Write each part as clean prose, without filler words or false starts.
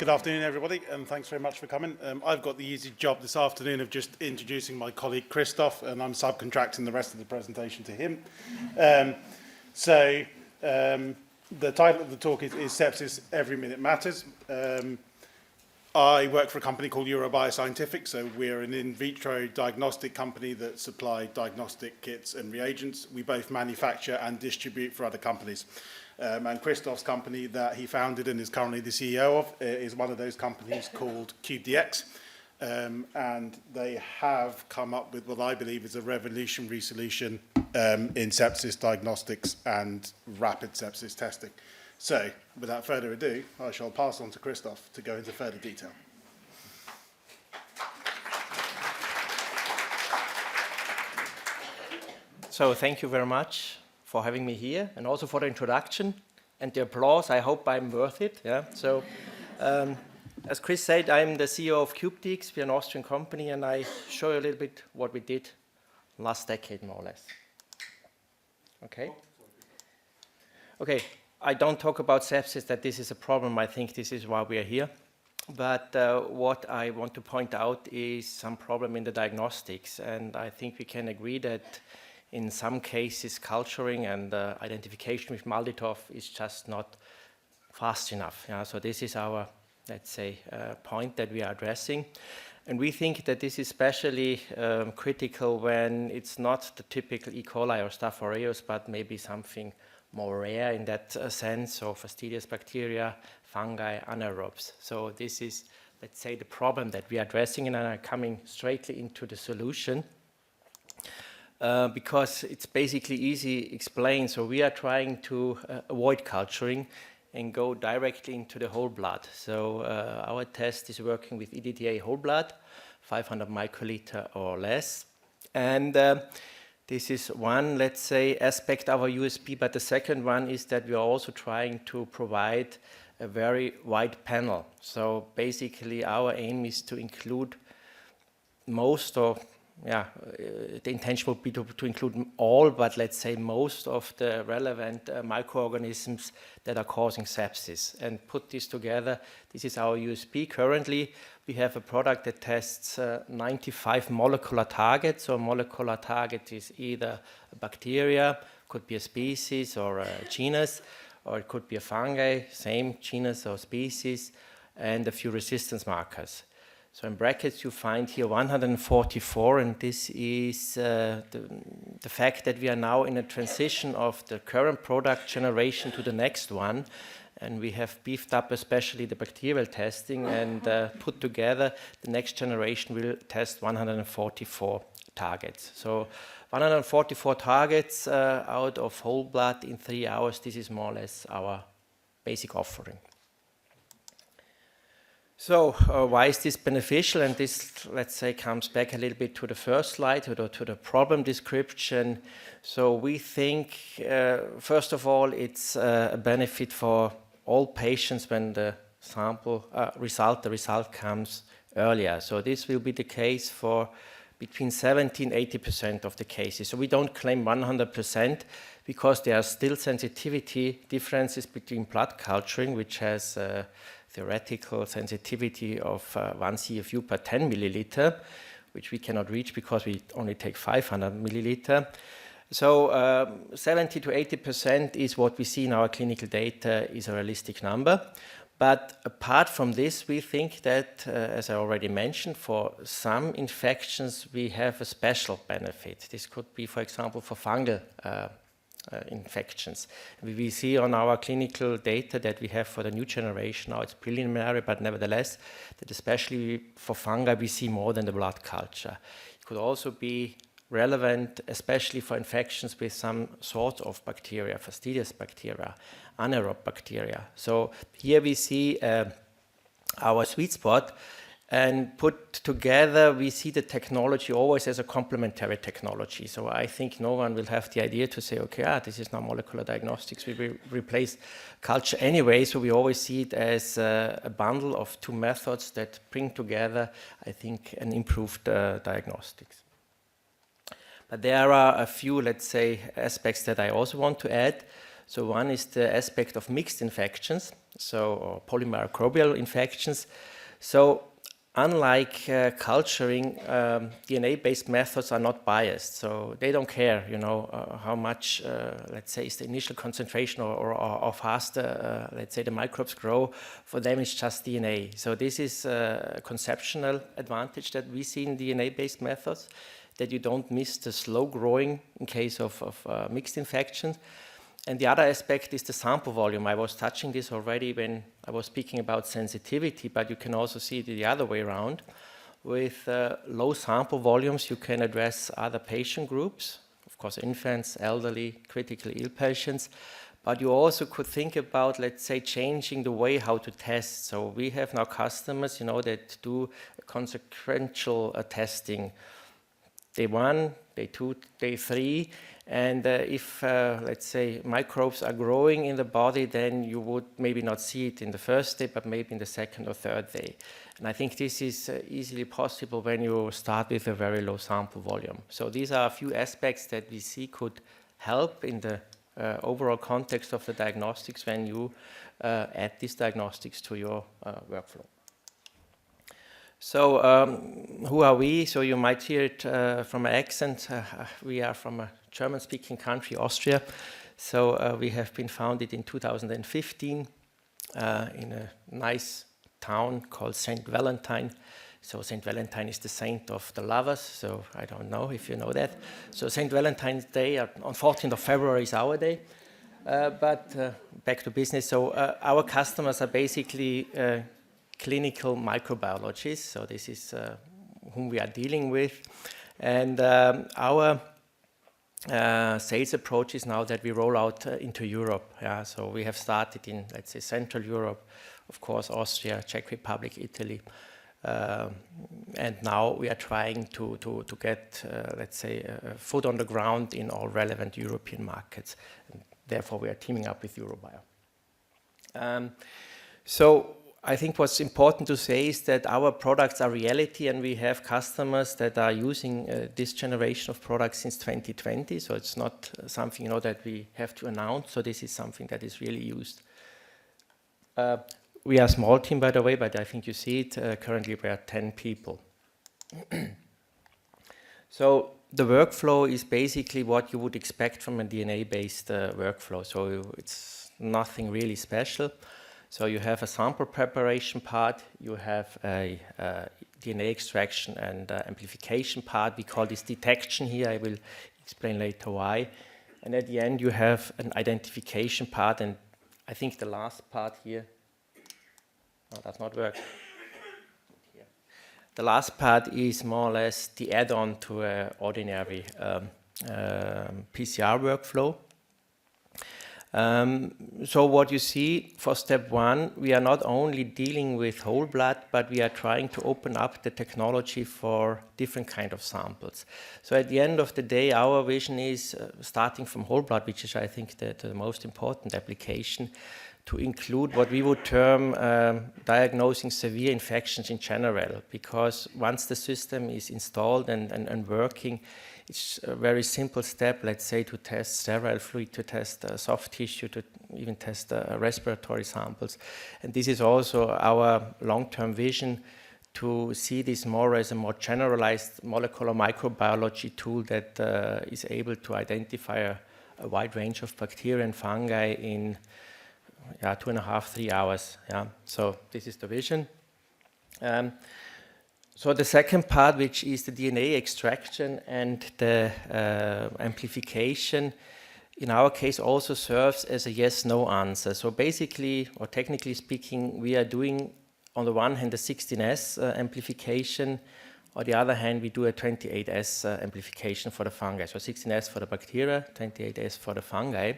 Good afternoon, everybody, and thanks very much for coming. I've got the easy job this afternoon of just introducing my colleague Christoph, and I'm subcontracting the rest of the presentation to him. The title of the talk is Sepsis, Every Minute Matters. I work for a company called Eurobio, so we're an in vitro diagnostic company that supply diagnostic kits and reagents. We both manufacture and distribute for other companies. And Christoph's company that he founded and is currently the CEO of is one of those companies called CubeDx. And they have come up with what I believe is a revolutionary solution in sepsis diagnostics and rapid sepsis testing. So, without further ado, I shall pass on to Christoph to go into further detail. So, thank you very much for having me here, and also for the introduction and the applause. I hope I'm worth it. Yeah. So, as Chris said, I'm the CEO of CubeDx. We're an Austrian company, and I show you a little bit what we did last decade, more or less. Okay. Okay. I don't talk about sepsis, that this is a problem. I think this is why we are here. But what I want to point out is some problem in the diagnostics, and I think we can agree that in some cases, culturing and identification with MALDI-TOF is just not fast enough. Yeah? So this is our, let's say, point that we are addressing. And we think that this is especially critical when it's not the typical E. coli or Staph aureus, but maybe something more rare in that sense, or fastidious bacteria, fungi, anaerobes. So this is, let's say, the problem that we are addressing, and I'm coming straightly into the solution. Because it's basically easy explained. So we are trying to avoid culturing and go directly into the whole blood. So our test is working with EDTA whole blood, 500 microliter or less. And this is one, let's say, aspect of our USP. But the second one is that we are also trying to provide a very wide panel. So basically our aim is to include most of the intention would be to include all, but let's say most of the relevant microorganisms that are causing sepsis, and put this together. This is our USP. Currently, we have a product that tests 95 molecular targets. So a molecular target is either a bacteria, could be a species or a genus, or it could be a fungi, same genus or species, and a few resistance markers. So in brackets you find here 144, and this is the fact that we are now in a transition of the current product generation to the next one, and we have beefed up especially the bacterial testing and put together the next generation will test 144 targets. So 144 targets out of whole blood in 3 hours, this is more or less our basic offering. So why is this beneficial? And this, let's say, comes back a little bit to the first slide, to the problem description. So we think, first of all, it's a benefit for all patients when the sample result comes earlier. So this will be the case for between 70 and 80% of the cases. So we don't claim 100% because there are still sensitivity differences between blood culturing, which has theoretical sensitivity of 1 CFU per 10 milliliter, which we cannot reach because we only take 500 milliliter. So 70 to 80% is what we see in our clinical data is a realistic number. But apart from this, we think that, as I already mentioned, for some infections, we have a special benefit. This could be, for example, for fungal infections. We see on our clinical data that we have for the new generation, now it's preliminary, but nevertheless, that especially for fungi, we see more than the blood culture. It could also be relevant, especially for infections with some sort of bacteria, fastidious bacteria, anaerobe bacteria. So here we see our sweet spot, and put together, we see the technology always as a complementary technology. So I think no one will have the idea to say, okay, this is now molecular diagnostics. We will replace culture anyway. So we always see it as a bundle of two methods that bring together, I think, an improved diagnostics. But there are a few, let's say, aspects that I also want to add. So one is the aspect of mixed infections, or polymicrobial infections. So unlike culturing, DNA-based methods are not biased, so they don't care, how much, let's say, is the initial concentration or fast, let's say, the microbes grow. For them, it's just DNA. So this is a conceptual advantage that we see in DNA-based methods, that you don't miss the slow growing in case of mixed infections. And the other aspect is the sample volume. I was touching this already when I was speaking about sensitivity, but you can also see it the other way around. With low sample volumes, you can address other patient groups, of course, infants, elderly, critically ill patients, but you also could think about, let's say, changing the way how to test. So we have now customers, that do consequential testing. Day 1, day 2, day 3, and if, let's say, microbes are growing in the body, then you would maybe not see it in the first day, but maybe in the second or third day. And I think this is easily possible when you start with a very low sample volume. So these are a few aspects that we see could help in the overall context of the diagnostics when you add these diagnostics to your workflow. So who are we? So you might hear it from my accent. We are from a German-speaking country, Austria. So we have been founded in 2015 in a nice town called St. Valentine. So St. Valentine is the saint of the lovers. So I don't know if you know that. So St. Valentine's Day on 14th of February is our day. But back to business. So our customers are basically clinical microbiologists, so this is whom we are dealing with. And our sales approach is now that we roll out into Europe. Yeah? So we have started in, let's say, Central Europe, of course, Austria, Czech Republic, Italy. And now we are trying to get, let's say, a foot on the ground in all relevant European markets. And therefore, we are teaming up with Eurobio. So I think what's important to say is that our products are reality, and we have customers that are using this generation of products since 2020. So it's not something that we have to announce. So this is something that is really used. We are a small team, by the way, but I think you see it. Currently, we are 10 people. So the workflow is basically what you would expect from a DNA-based workflow. So it's nothing really special. So you have a sample preparation part, you have a DNA extraction and amplification part. We call this detection here. I will explain later why. And at the end, you have an identification part. And I think the last part here, no, does not work. Here. The last part is more or less the add-on to an ordinary PCR workflow. So what you see for step 1, we are not only dealing with whole blood, but we are trying to open up the technology for different kind of samples. So at the end of the day, our vision is starting from whole blood, which is, I think, the most important application, to include what we would term diagnosing severe infections in general, because once the system is installed and working, it's a very simple step, let's say, to test sterile fluid, to test soft tissue, to even test respiratory samples. And this is also our long-term vision, to see this more as a more generalized molecular microbiology tool that is able to identify a wide range of bacteria and fungi in 2.5, 3 hours. Yeah. So this is the vision. So the second part, which is the DNA extraction and the amplification, in our case also serves as a yes-no answer. So basically, or technically speaking, we are doing, on the one hand, the 16S amplification. On the other hand, we do a 28S amplification for the fungi. So 16S for the bacteria, 28S for the fungi.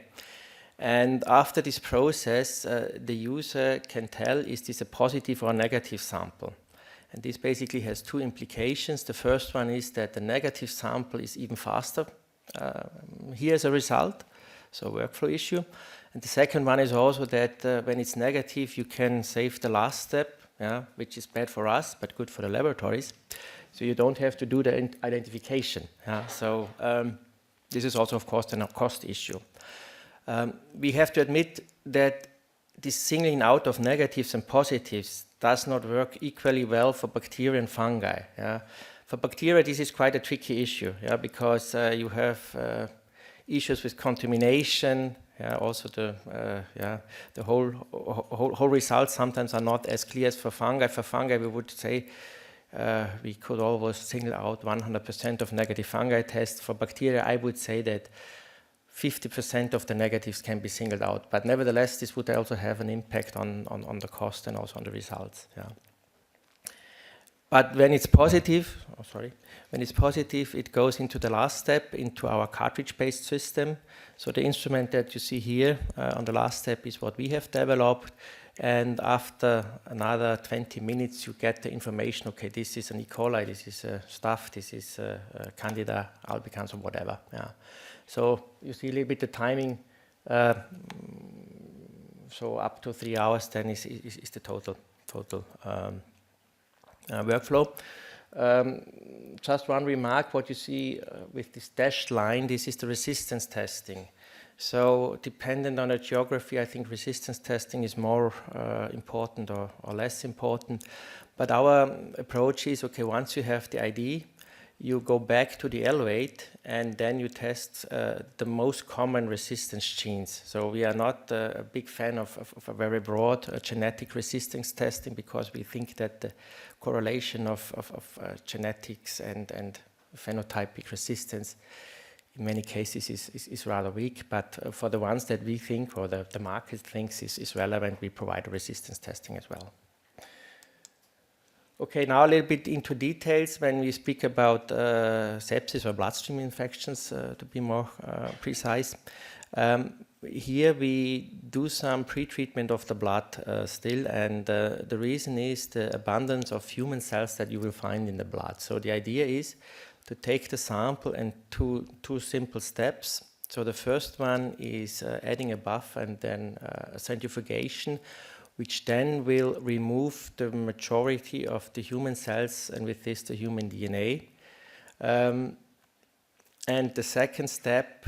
And after this process, the user can tell, is this a positive or a negative sample? And this basically has 2 implications. The first one is that the negative sample is even faster here as a result, so workflow issue. And the second one is also that when it's negative, you can save the last step, which is bad for us, but good for the laboratories. So you don't have to do the identification. So this is also, of course, a cost issue. We have to admit that this singling out of negatives and positives does not work equally well for bacteria and fungi. Yeah? For bacteria, this is quite a tricky issue, yeah, because you have issues with contamination. Yeah, also the whole results sometimes are not as clear as for fungi. For fungi, we would say we could always single out 100% of negative fungi tests. For bacteria, I would say that 50% of the negatives can be singled out. But nevertheless, this would also have an impact on the cost and also on the results. Yeah. But when it's positive, it goes into the last step, into our cartridge-based system. So the instrument that you see here on the last step is what we have developed. And after another 20 minutes, you get the information, okay, this is an E. coli, this is staph, this is Candida albicans or whatever. Yeah. So you see a little bit the timing. So up to 3 hours then is the total workflow. Just one remark, what you see with this dashed line, this is the resistance testing. So dependent on the geography, I think resistance testing is more important or less important. But our approach is, okay, once you have the ID, you go back to the L8 and then you test the most common resistance genes. So we are not a big fan of a very broad genetic resistance testing because we think that the correlation of genetics and phenotypic resistance in many cases is rather weak, but for the ones that we think or the market thinks is relevant, we provide resistance testing as well. Okay, now a little bit into details when we speak about sepsis or bloodstream infections, to be more precise. Here we do some pre-treatment of the blood still, and the reason is the abundance of human cells that you will find in the blood. So the idea is to take the sample and two simple steps. So the first one is adding a buffer and then centrifugation, which then will remove the majority of the human cells and with this the human DNA. And the second step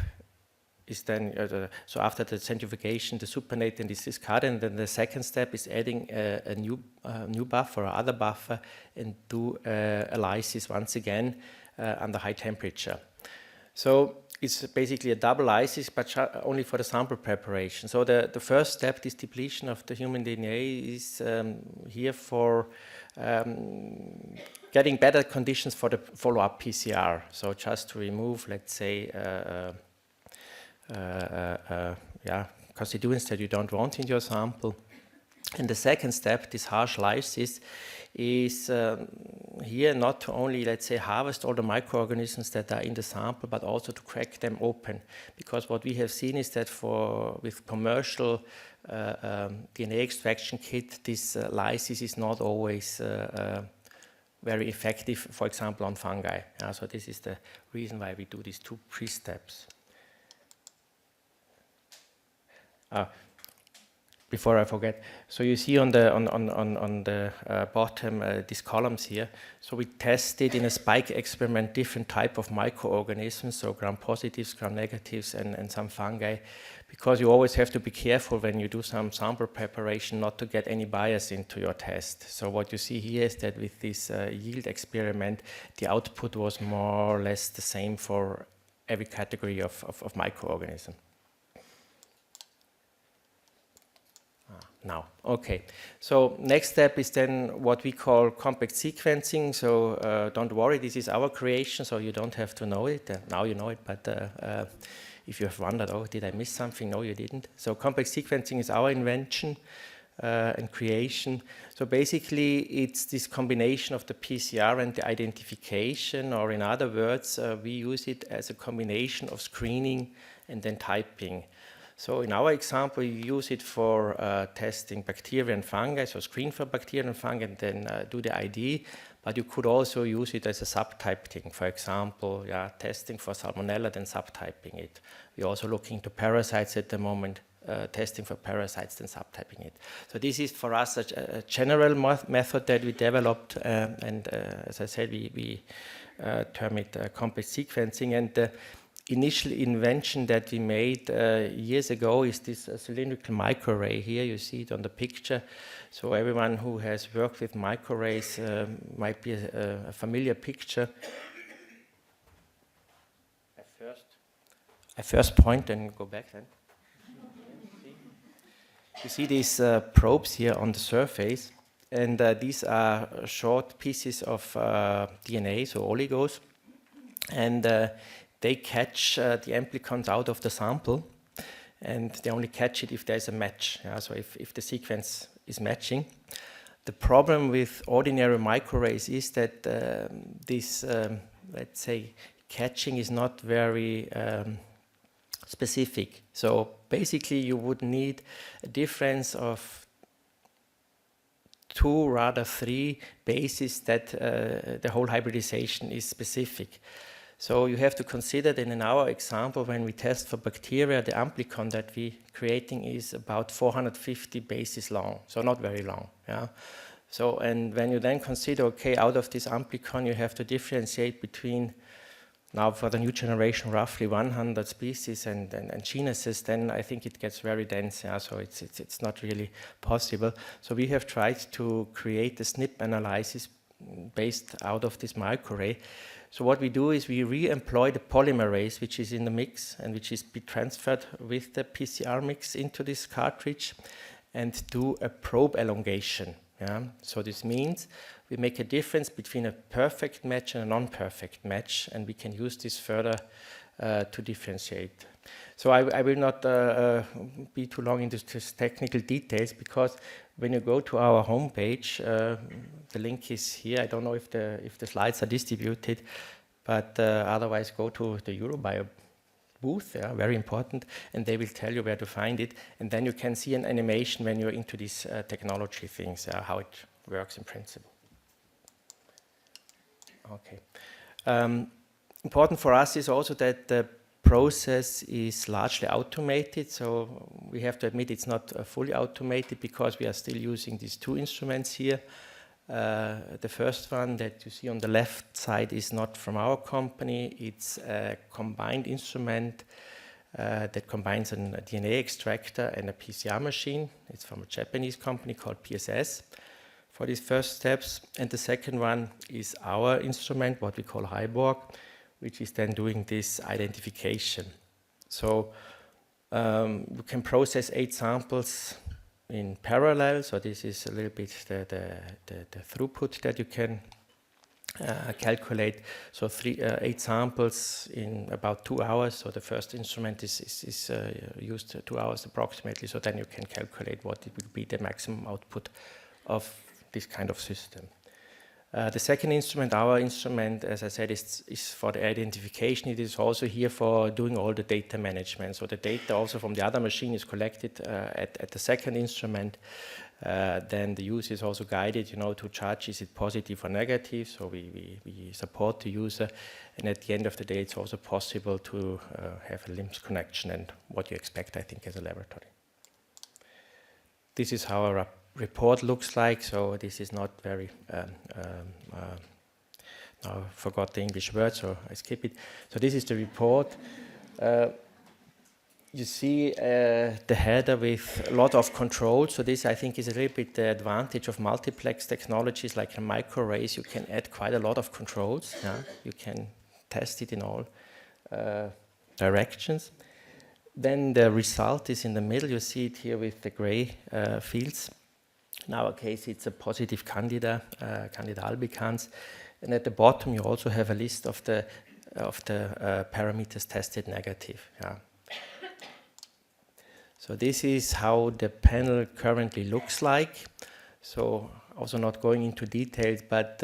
is then, so after the centrifugation, the supernatant is discarded, and then the second step is adding a new buffer or other buffer and do a lysis once again under high temperature. So it's basically a double lysis, but only for the sample preparation. So the first step, this depletion of the human DNA, is here for getting better conditions for the follow-up PCR. So just to remove, let's say, constituents that you don't want in your sample. And the second step, this harsh lysis, is here not to only, let's say, harvest all the microorganisms that are in the sample, but also to crack them open. Because what we have seen is that with commercial DNA extraction kit, this lysis is not always very effective, for example, on fungi. So this is the reason why we do these two pre-steps. Before I forget, so you see on the bottom these columns here. So we tested in a spike experiment different type of microorganisms, so gram-positives, gram-negatives, and some fungi, because you always have to be careful when you do some sample preparation not to get any bias into your test. So what you see here is that with this yield experiment, the output was more or less the same for every category of microorganism. Now, okay. So next step is then what we call compact sequencing. So don't worry, this is our creation, so you don't have to know it. Now you know it, but if you have wondered, oh, did I miss something? No, you didn't. So compact sequencing is our invention and creation. So basically, it's this combination of the PCR and the identification, or in other words, we use it as a combination of screening and then typing. So in our example, you use it for testing bacteria and fungi, so screen for bacteria and fungi and then do the ID, but you could also use it as a subtyping. For example, testing for salmonella, then subtyping it. We're also looking to parasites at the moment, testing for parasites, then subtyping it. So this is for us a general method that we developed, and as I said, we term it compact sequencing. And initial invention that we made years ago is this cylindrical microarray. Here you see it on the picture. So everyone who has worked with microarrays might be a familiar picture. I first point and go back then. You see these probes here on the surface, and these are short pieces of DNA, so oligos, and they catch the amplicons out of the sample, and they only catch it if there's a match. Yeah? So if the sequence is matching. The problem with ordinary microarrays is that this, let's say, catching is not very specific. So basically you would need a difference of 2, rather 3 bases that the whole hybridization is specific. So you have to consider that in our example, when we test for bacteria, the amplicon that we're creating is about 450 bases long, so not very long. Yeah. So, and when you then consider, okay, out of this amplicon, you have to differentiate between, now for the new generation, roughly 100 species and genuses, then I think it gets very dense. Yeah. So it's not really possible. So we have tried to create a SNP analysis based out of this microarray. So what we do is we re-employ the polymerase, which is in the mix and which is be transferred with the PCR mix into this cartridge, and do a probe elongation. Yeah? So this means we make a difference between a perfect match and a non-perfect match, and we can use this further to differentiate. So I will not be too long into this technical details, because when you go to our homepage, the link is here. I don't know if the slides are distributed, but otherwise go to the Eurobio booth, yeah, very important, and they will tell you where to find it. And then you can see an animation when you're into these technology things, how it works in principle. Okay. Important for us is also that the process is largely automated, so we have to admit it's not fully automated because we are still using these 2 instruments here. The first one that you see on the left side is not from our company. It's a combined instrument that combines a DNA extractor and a PCR machine. It's from a Japanese company called PSS for these first steps. And the second one is our instrument, what we call Hyborg, which is then doing this identification. So you can process 8 samples in parallel. So this is a little bit the throughput that you can calculate. So 8 samples in about 2 hours. So the first instrument is used 2 hours approximately. So then you can calculate what it will be the maximum output of this kind of system. The second instrument, our instrument, as I said, is for the identification. It is also here for doing all the data management. So the data also from the other machine is collected at the second instrument. Then the user is also guided, to charge, is it positive or negative? So we support the user. And at the end of the day, it's also possible to have a LIMS connection and what you expect, I think, as a laboratory. This is how our report looks like. So this is not very, now I forgot the English word, so I skip it. So this is the report. You see the header with a lot of controls. So this, I think, is a little bit the advantage of multiplex technologies like a microarrays. You can add quite a lot of controls. Yeah? You can test it in all directions. Then the result is in the middle. You see it here with the gray fields. In our case, it's a positive Candida, Candida albicans. And at the bottom, you also have a list of the parameters tested negative. Yeah. So this is how the panel currently looks like. So also not going into details, but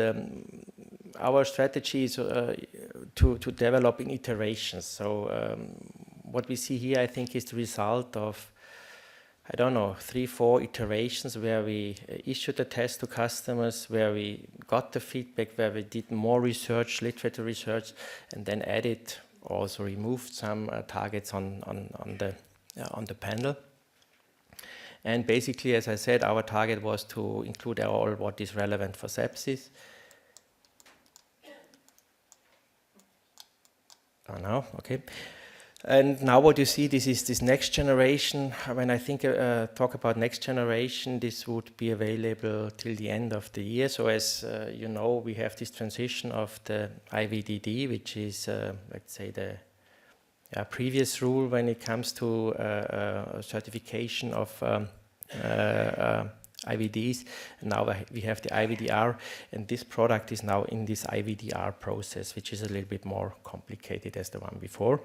our strategy is to develop in iterations. So what we see here, I think, is the result of, I don't know, 3-4 iterations where we issued the test to customers, where we got the feedback, where we did more research, literature research, and then added, also removed some targets on the panel. And basically, as I said, our target was to include all what is relevant for sepsis. Now, okay. And now what you see, this is this next generation. When I think talk about next generation, this would be available till the end of the year. So as you know, we have this transition of the IVDD, which is, let's say, the previous rule when it comes to certification of IVDs. And now we have the IVDR, and this product is now in this IVDR process, which is a little bit more complicated as the one before.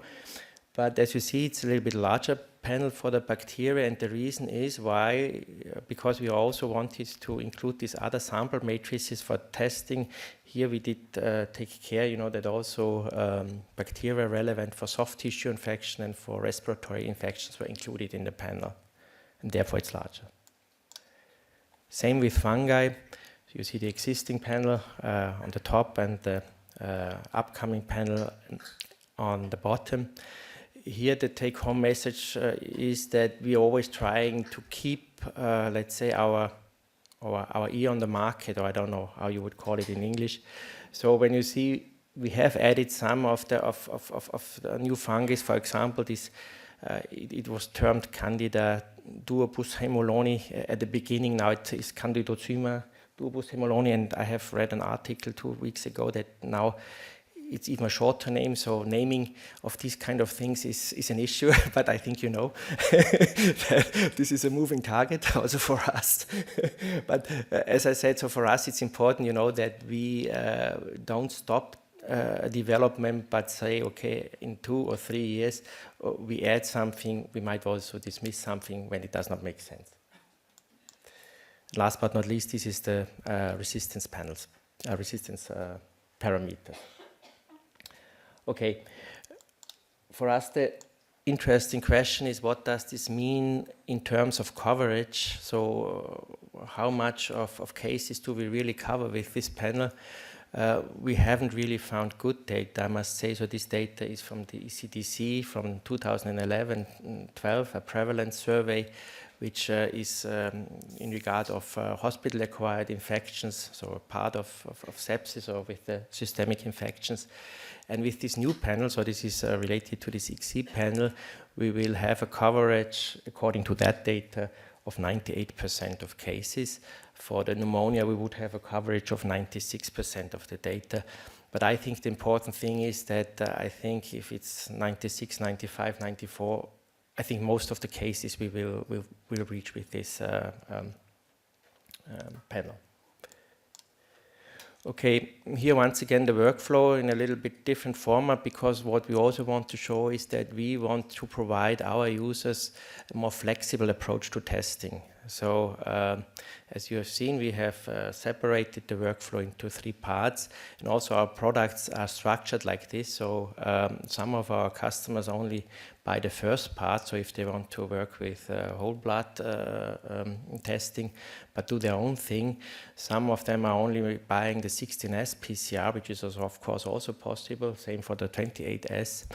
But as you see, it's a little bit larger panel for the bacteria, and the reason is why, because we also wanted to include these other sample matrices for testing. Here we did take care, you know, that also bacteria relevant for soft tissue infection and for respiratory infections were included in the panel, and therefore it's larger. Same with fungi. So you see the existing panel on the top and the upcoming panel on the bottom. Here the take-home message is that we're always trying to keep, let's say, our ear on the market, or I don't know how you would call it in English. So when you see, we have added some of the new fungus, for example, this it was termed Candida duobus hemoloni at the beginning. Now it is Candidozyma duobus hemoloni, and I have read an article 2 weeks ago that now it's even a shorter name, so naming of these kind of things is an issue, but I think you know that this is a moving target also for us. But as I said, so for us it's important, you know, that we don't stop development, but say, okay, in 2 or 3 years we add something, we might also dismiss something when it does not make sense. Last but not least, this is the resistance panels, resistance parameter. Okay, for us the interesting question is, what does this mean in terms of coverage? So how much of cases do we really cover with this panel? We haven't really found good data, I must say. So this data is from the ECDC from 2011-12, a prevalence survey, which is in regard of hospital-acquired infections, so a part of sepsis or with the systemic infections. And with this new panel, so this is related to this XC panel, we will have a coverage, according to that data, of 98% of cases. For the pneumonia, we would have a coverage of 96% of the data. But I think the important thing is that I think if it's 96, 95, 94, I think most of the cases we will reach with this panel. Okay, here once again the workflow in a little bit different format, because what we also want to show is that we want to provide our users a more flexible approach to testing. So as you have seen, we have separated the workflow into 3 parts, and also our products are structured like this. So some of our customers only buy the first part, so if they want to work with whole blood testing but do their own thing. Some of them are only buying the 16S PCR, which is also, of course, also possible, same for the 28S,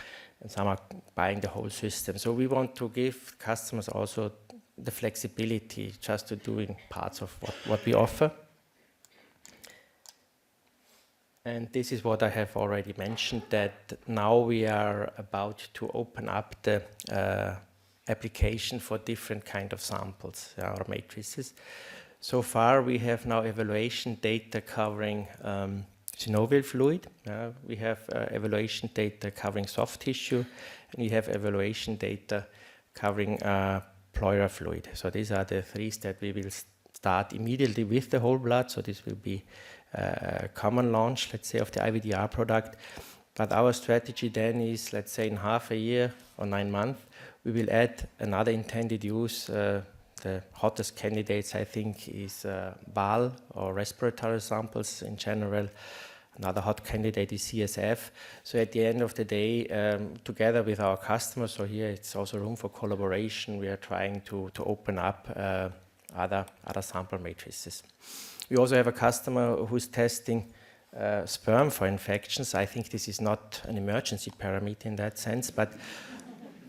and some are buying the whole system. So we want to give customers also the flexibility just to doing parts of what we offer. And this is what I have already mentioned, that now we are about to open up the application for different kind of samples or matrices. So far we have now evaluation data covering synovial fluid. We have evaluation data covering soft tissue, and we have evaluation data covering pleural fluid. So these are the 3 that we will start immediately with the whole blood. So this will be a common launch, let's say, of the IVDR product. But our strategy then is, let's say, in half a year or 9 months, we will add another intended use. The hottest candidates, I think, is BAL or respiratory samples in general. Another hot candidate is CSF. So at the end of the day, together with our customers, so here it's also room for collaboration, we are trying to open up other sample matrices. We also have a customer who's testing sperm for infections. I think this is not an emergency parameter in that sense, but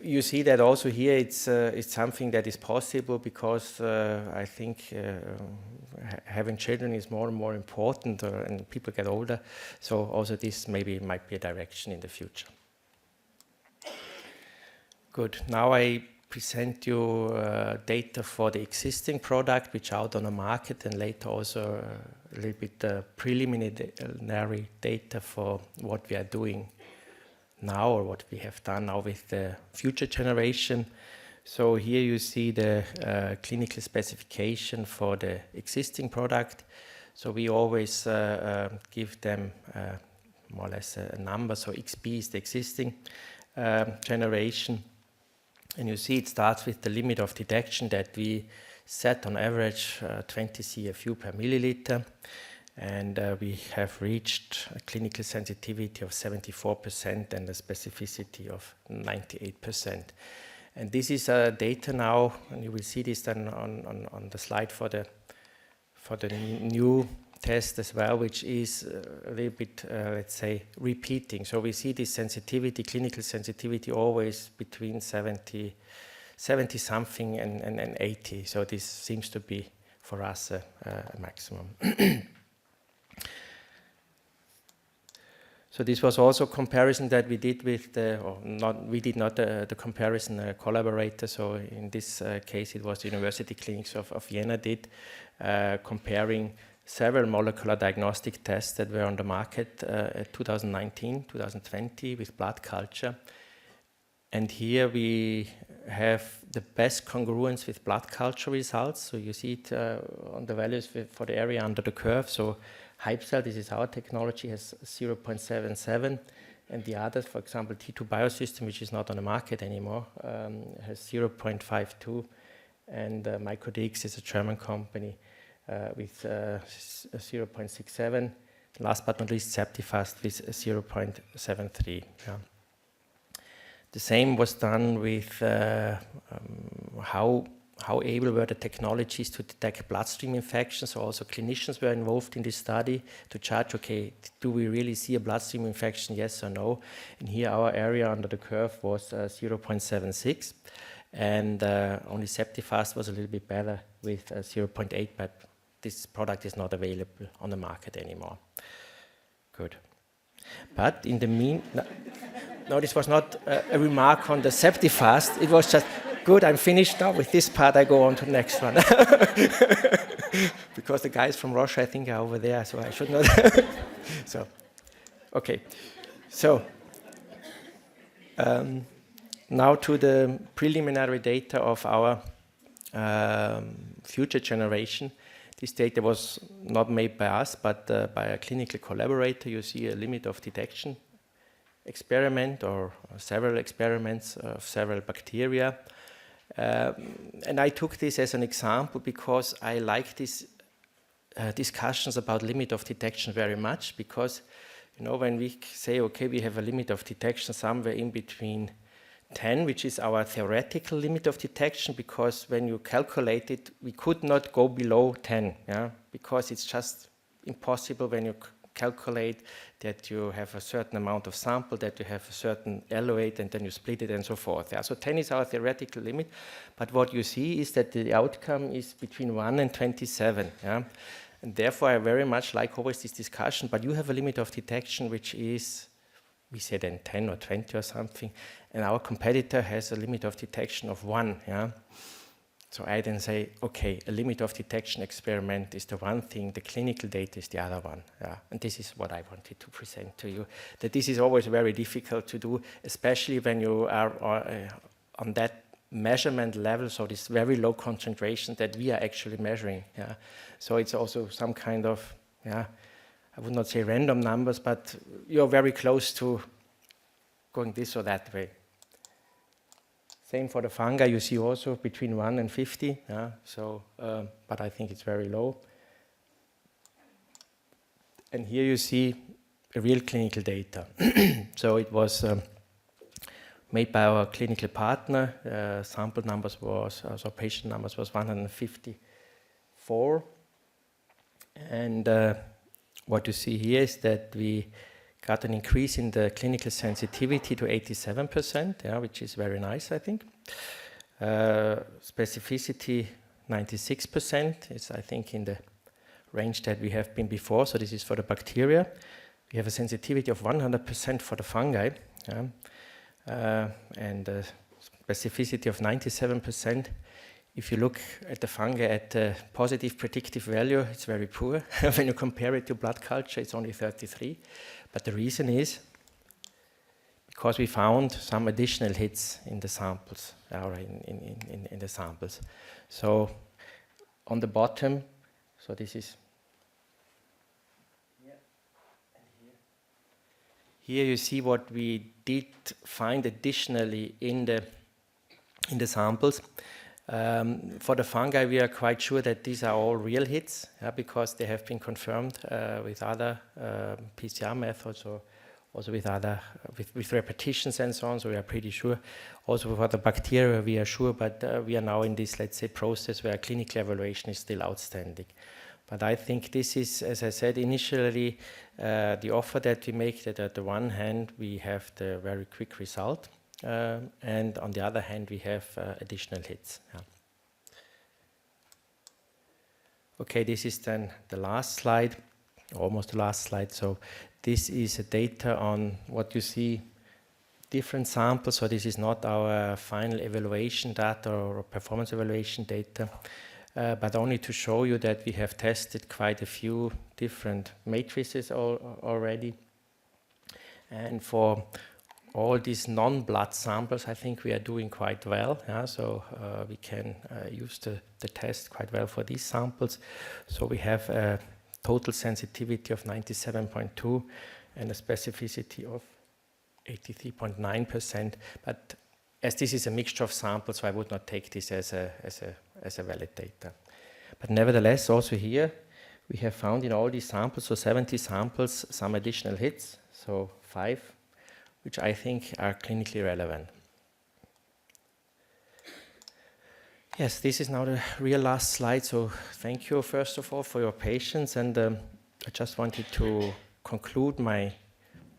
you see that also here it's something that is possible, because I think having children is more and more important, and people get older. So also this maybe might be a direction in the future. Good. Now I present you data for the existing product which are out on the market, and later also a little bit preliminary data for what we are doing now or what we have done now with the future generation. So here you see the clinical specification for the existing product. So we always give them more or less a number. So XP is the existing generation. And you see it starts with the limit of detection that we set on average 20 CFU per milliliter. And we have reached a clinical sensitivity of 74% and a specificity of 98%. And this is data now, and you will see this then on the slide for the new test as well, which is a little bit, let's say, repeating. So we see this sensitivity, clinical sensitivity, always between 70 something and 80. So this seems to be for us a maximum. So this was also a comparison that we did with the comparison, a collaborator. So in this case, it was the University Clinics of Vienna did, comparing several molecular diagnostic tests that were on the market at 2019, 2020 with blood culture. And here we have the best congruence with blood culture results. So you see it on the values for the area under the curve. So HypeCell, this is our technology, has 0.77, and the others, for example, T2 Biosystem, which is not on the market anymore, has 0.52, and MicroDx is a German company with 0.67. Last but not least, Septifast with 0.73. Yeah. The same was done with how able were the technologies to detect bloodstream infections. So also clinicians were involved in this study to judge, okay, do we really see a bloodstream infection, yes or no? And here our area under the curve was 0.76, and only Septifast was a little bit better with 0.8, but this product is not available on the market anymore. Good. But in the no, this was not a remark on the Septifast. It was just, good, I'm finished now with this part, I go on to the next one. Because the guys from Roche, I think, are over there, so I should not. So, okay. So, now to the preliminary data of our future generation. This data was not made by us, but by a clinical collaborator. You see a limit of detection experiment or several experiments of several bacteria. And I took this as an example because I like these discussions about limit of detection very much, because you know, when we say, okay, we have a limit of detection somewhere in between 10, which is our theoretical limit of detection, because when you calculate it, we could not go below 10, yeah? Because it's just impossible when you calculate that you have a certain amount of sample, that you have a certain L weight, and then you split it and so forth. Yeah? So 10 is our theoretical limit, but what you see is that the outcome is between 1 and 27. Yeah? And therefore, I very much like always this discussion, but you have a limit of detection which is, we say then 10 or 20 or something, and our competitor has a limit of detection of 1. Yeah? So I then say, okay, a limit of detection experiment is the one thing, the clinical data is the other one. Yeah? And this is what I wanted to present to you, that this is always very difficult to do, especially when you are on that measurement level, so this very low concentration that we are actually measuring. Yeah? So it's also some kind of, yeah, I would not say random numbers, but you're very close to going this or that way. Same for the fungi, you see also between 1 and 50, yeah? So, but I think it's very low. And here you see a real clinical data. So it was made by our clinical partner. Sample numbers was, so patient numbers was 154. And what you see here is that we got an increase in the clinical sensitivity to 87%, yeah, which is very nice, I think. Specificity, 96%, is, I think, in the range that we have been before. So this is for the bacteria. We have a sensitivity of 100% for the fungi, yeah? And specificity of 97%. If you look at the fungi at the positive predictive value, it's very poor. When you compare it to blood culture, it's only 33. But the reason is because we found some additional hits in the samples, or in the samples. So on the bottom, so this is here and here. Here you see what we did find additionally in the samples. For the fungi, we are quite sure that these are all real hits, because they have been confirmed with other PCR methods, or also with other with repetitions and so on. So we are pretty sure. Also for the bacteria, we are sure, but we are now in this, let's say, process where clinical evaluation is still outstanding. But I think this is, as I said initially, the offer that we make, that at the one hand we have the very quick result, and on the other hand we have additional hits. Yeah. Okay, this is then the last slide, almost the last slide. So this is data on what you see, different samples. So this is not our final evaluation data or performance evaluation data, but only to show you that we have tested quite a few different matrices already. And for all these non-blood samples, I think we are doing quite well. Yeah? So we can use the test quite well for these samples. So we have a total sensitivity of 97.2 and a specificity of 83.9%. But as this is a mixture of samples, so I would not take this as a valid data. But nevertheless, also here, we have found in all these samples, so 70 samples, some additional hits, so 5, which I think are clinically relevant. Yes, this is now the real last slide, so thank you first of all for your patience, and I just wanted to conclude my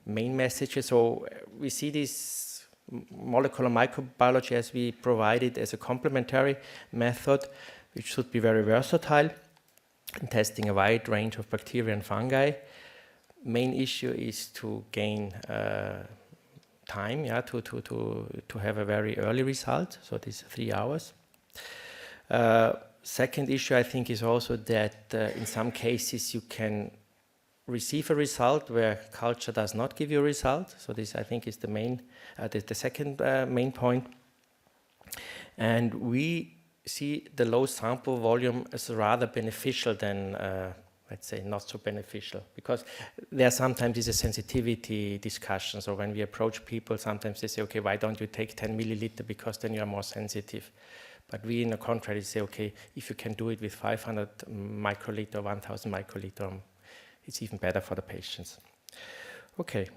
main messages. So we see this molecular microbiology as we provide it as a complementary method, which should be very versatile in testing a wide range of bacteria and fungi. Main issue is to gain time, to have a very early result, so this 3 hours. Second issue, I think, is also that in some cases you can receive a result where culture does not give you a result. So this, I think, is the main, the second main point. And we see the low sample volume as rather beneficial than, let's say, not so beneficial, because there sometimes is a sensitivity discussion. So when we approach people, sometimes they say, okay, why don't you take 10 milliliter, because then you are more sensitive. But we, in the contrary, say, okay, if you can do it with 500 microliter, 1000 microliter, it's even better for the patients. Okay,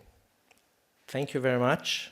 thank you very much.